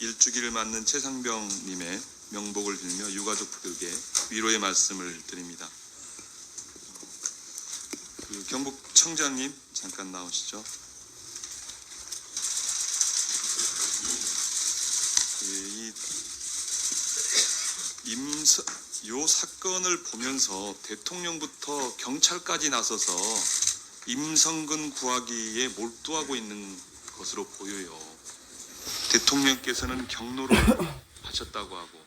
일주기를 맞는 최상병님의 명복을 빌며 유가족들에게 위로의 말씀을 드립니다. 경북청장님 잠깐 나오시죠. 요 사건을 보면서 대통령부터 경찰까지 나서서 임성근 구하기에 몰두하고 있는 것으로 보여요. 대통령께서는 경로를 하셨다고 하고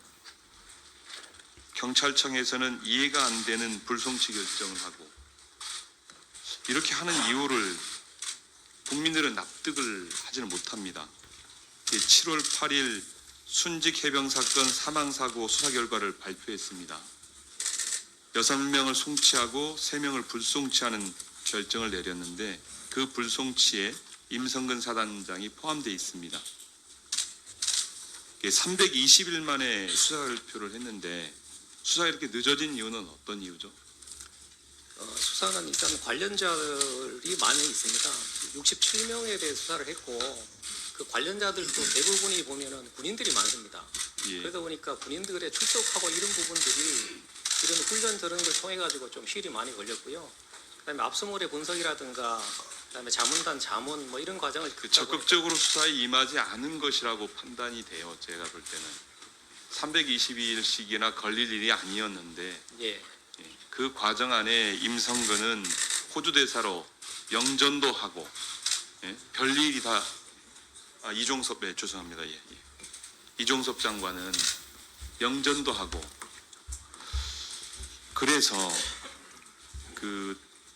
경찰청에서는 이해가 안 되는 불송치 결정을 하고 이렇게 하는 이유를 국민들은 납득을 하지는 못합니다. 7월 8일 순직 해병 사건 사망사고 수사 결과를 발표했습니다. 6명을 송치하고 3명을 불송치하는 결정을 내렸는데 그 불송치에 임성근 사단장이 포함되어 있습니다. 320일 만에 수사 발표를 했는데 수사가 이렇게 늦어진 이유는 어떤 이유죠? 수사는 일단 관련자들이 많이 있습니다. 67명에 대해 수사를 했고 그 관련자들도 대부분이 보면은 군인들이 많습니다. 예. 그러다 보니까 군인들의 출석하고 이런 부분들이 이런 훈련 저런 걸 통해 가지고 좀 시일이 많이 걸렸고요. 그다음에 압수물의 분석이라든가 그다음에 자문단 자문 뭐 이런 과정을 적극적으로 수사에 임하지 않은 것이라고 판단이 돼요. 제가 볼 때는 322일씩이나 걸릴 일이 아니었는데 예. 그 과정 안에 임성근은 호주 대사로 영전도 하고 별일이 다 이종섭 죄송합니다. 이종섭 장관은 영전도 하고 그래서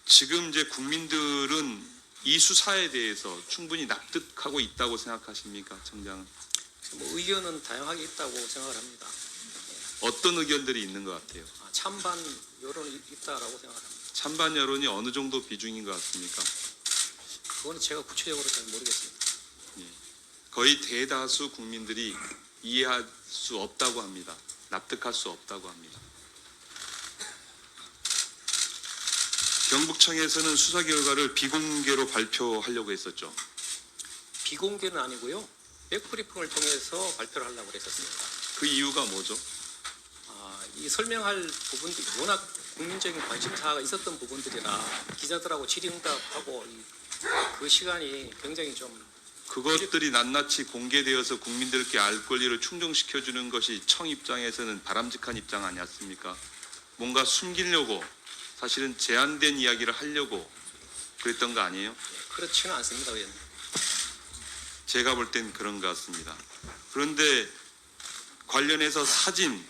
지금 이제 국민들은 이 수사에 대해서 충분히 납득하고 있다고 생각하십니까, 청장은? 뭐 의견은 다양하게 있다고 생각을 합니다. 어떤 의견들이 있는 것 같아요? 찬반 여론이 있다라고 생각합니다. 찬반 여론이 어느 정도 비중인 것 같습니까? 그거는 제가 구체적으로 잘 모르겠습니다. 거의 대다수 국민들이 이해할 수 없다고 합니다. 납득할 수 없다고 합니다. 경북청에서는 수사 결과를 비공개로 발표하려고 했었죠. 비공개는 아니고요. 백브리핑을 통해서 발표를 하려고 했었습니다. 그 이유가 뭐죠? 이 설명할 부분들이 워낙 국민적인 관심사가 있었던 부분들이라 기자들하고 질의응답하고 그 시간이 굉장히 좀 그것들이 낱낱이 공개되어서 국민들께 알 권리를 충족시켜주는 것이 청 입장에서는 바람직한 입장 아니었습니까? 뭔가 숨기려고 사실은 제한된 이야기를 하려고 그랬던 거 아니에요? 그렇지는 않습니다, 의원님. 제가 볼 땐 그런 것 같습니다. 그런데 관련해서 사진,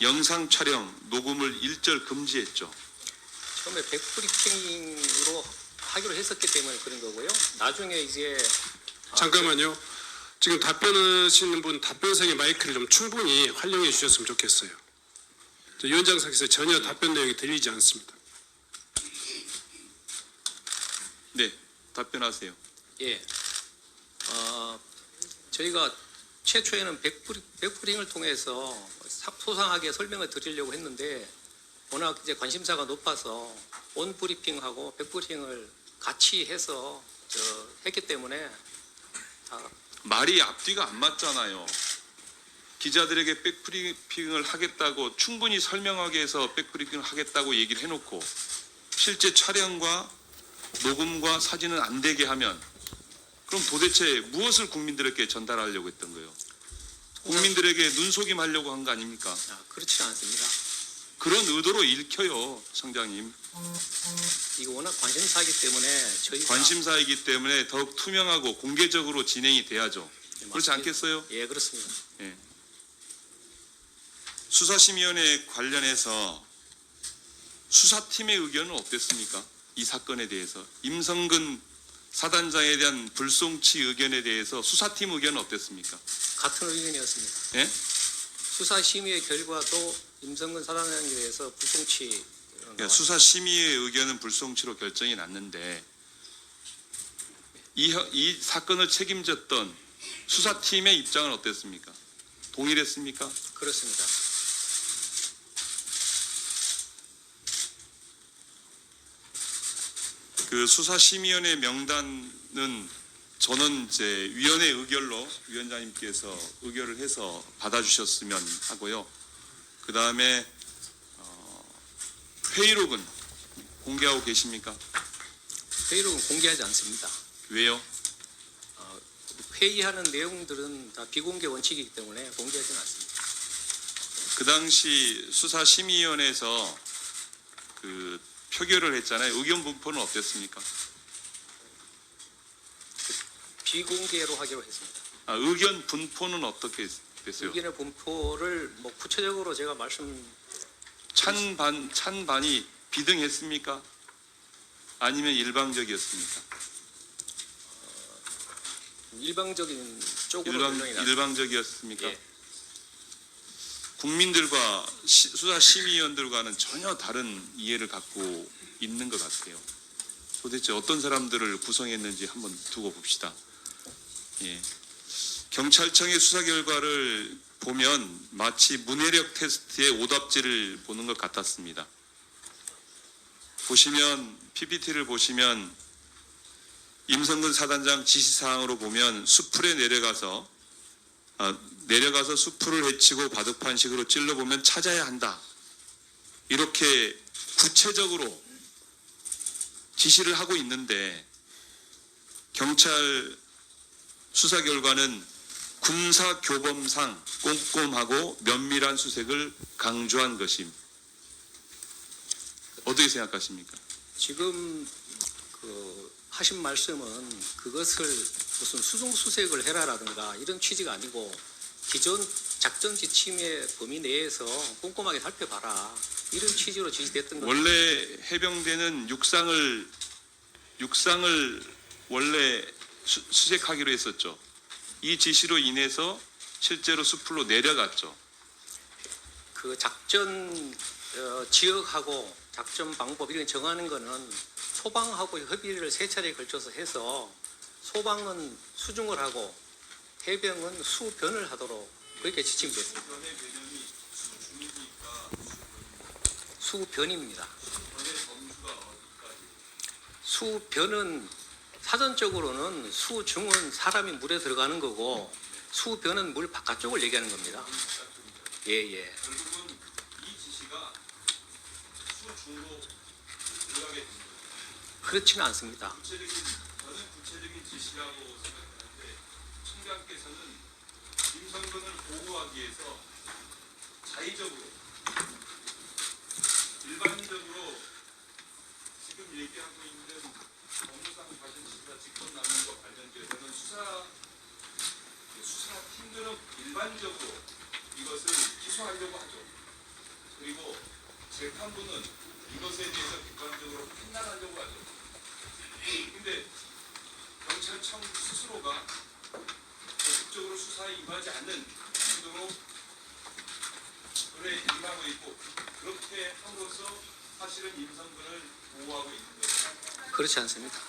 영상 촬영, 녹음을 일절 금지했죠. 처음에 백브리핑으로 하기로 했었기 때문에 그런 거고요. 나중에 이제 잠깐만요. 지금 답변하시는 분 답변석의 마이크를 좀 충분히 활용해 주셨으면 좋겠어요. 위원장석에서 전혀 답변 내용이 들리지 않습니다. 네, 답변하세요. 예, 저희가 최초에는 백브리핑을 통해서 소상하게 설명을 드리려고 했는데 워낙 이제 관심사가 높아서 온 브리핑하고 백브리핑을 같이 해서 했기 때문에 말이 앞뒤가 안 맞잖아요. 기자들에게 백브리핑을 하겠다고 충분히 설명하게 해서 백브리핑을 하겠다고 얘기를 해놓고 실제 촬영과 녹음과 사진은 안 되게 하면 그럼 도대체 무엇을 국민들에게 전달하려고 했던 거예요? 국민들에게 눈속임 하려고 한 거 아닙니까? 그렇지 않습니다. 그런 의도로 읽혀요, 청장님. 이거 워낙 관심사이기 때문에 저희가 관심사이기 때문에 더욱 투명하고 공개적으로 진행이 돼야죠. 예, 그렇지 맞습니다. 않겠어요? 예, 그렇습니다. 수사심의위원회 관련해서 수사팀의 의견은 어땠습니까? 이 사건에 대해서 임성근 사단장에 대한 불송치 의견에 대해서 수사팀 의견은 어땠습니까? 같은 의견이었습니다. 예? 수사심의의 결과도 임성근 사단장에 대해서 불송치 그러니까 수사심의의 의견은 불송치로 결정이 났는데 이 사건을 책임졌던 수사팀의 입장은 어땠습니까? 동일했습니까? 그렇습니다. 그 수사심의위원회 명단은 저는 이제 위원회 의결로 위원장님께서 의결을 해서 받아주셨으면 하고요. 그 다음에 회의록은 공개하고 계십니까? 회의록은 공개하지 않습니다. 왜요? 회의하는 내용들은 다 비공개 원칙이기 때문에 공개하지는 않습니다. 그 당시 수사심의위원회에서 그 표결을 했잖아요. 의견 분포는 어땠습니까? 비공개로 하기로 했습니다. 의견 분포는 어떻게 됐어요? 의견의 분포를 뭐 구체적으로 제가 찬반이 비등했습니까? 아니면 일방적이었습니까? 일방적인 쪽으로 결론이 났습니다. 일방적이었습니까? 예. 국민들과 수사심의위원들과는 전혀 다른 이해를 갖고 있는 것 같아요. 도대체 어떤 사람들을 구성했는지 한번 두고 봅시다. 예. 경찰청의 수사 결과를 보면 마치 문해력 테스트의 오답지를 보는 것 같았습니다. 보시면 PPT를 보시면 임성근 사단장 지시사항으로 보면 수풀에 내려가서 수풀을 헤치고 바둑판식으로 찔러보면 찾아야 한다. 이렇게 구체적으로 지시를 하고 있는데 경찰 수사 결과는 군사교범상 꼼꼼하고 면밀한 수색을 강조한 것임. 어떻게 생각하십니까? 지금 하신 말씀은 그것을 무슨 수중수색을 해라라든가 이런 취지가 아니고 기존 작전 지침의 범위 내에서 꼼꼼하게 살펴봐라 이런 취지로 지시됐던 겁니다. 원래 해병대는 육상을 원래 수색하기로 했었죠. 이 지시로 인해서 실제로 수풀로 내려갔죠. 그 작전 지역하고 작전 방법 이런 정하는 거는 소방하고 협의를 세 차례에 걸쳐서 해서 소방은 수중을 하고 해병은 수변을 하도록 그렇게 지침이 됐습니다. 수변입니다. 수변은 사전적으로는 수중은 사람이 물에 들어가는 거고 수변은 물 바깥쪽을 얘기하는 겁니다. 예. 결국은 이 지시가 수중으로 들어가게 된 거예요. 그렇지는 않습니다. 저는 구체적인 지시라고 생각하는데 청장께서는 임성근을 보호하기 위해서 자의적으로 일반적으로 지금 얘기하고 있는 법무상 과실 지시가 직권남용과 관련돼서는 수사팀들은 일반적으로 이것을 기소하려고 하죠. 그리고 재판부는 이것에 대해서 객관적으로 판단하려고 하죠. 근데 경찰청 스스로가 적극적으로 수사에 임하지 않는 정도로 그에 임하고 있고 그렇게 함으로써 사실은 임성근을 보호하고 있는 거죠. 그렇지 않습니다.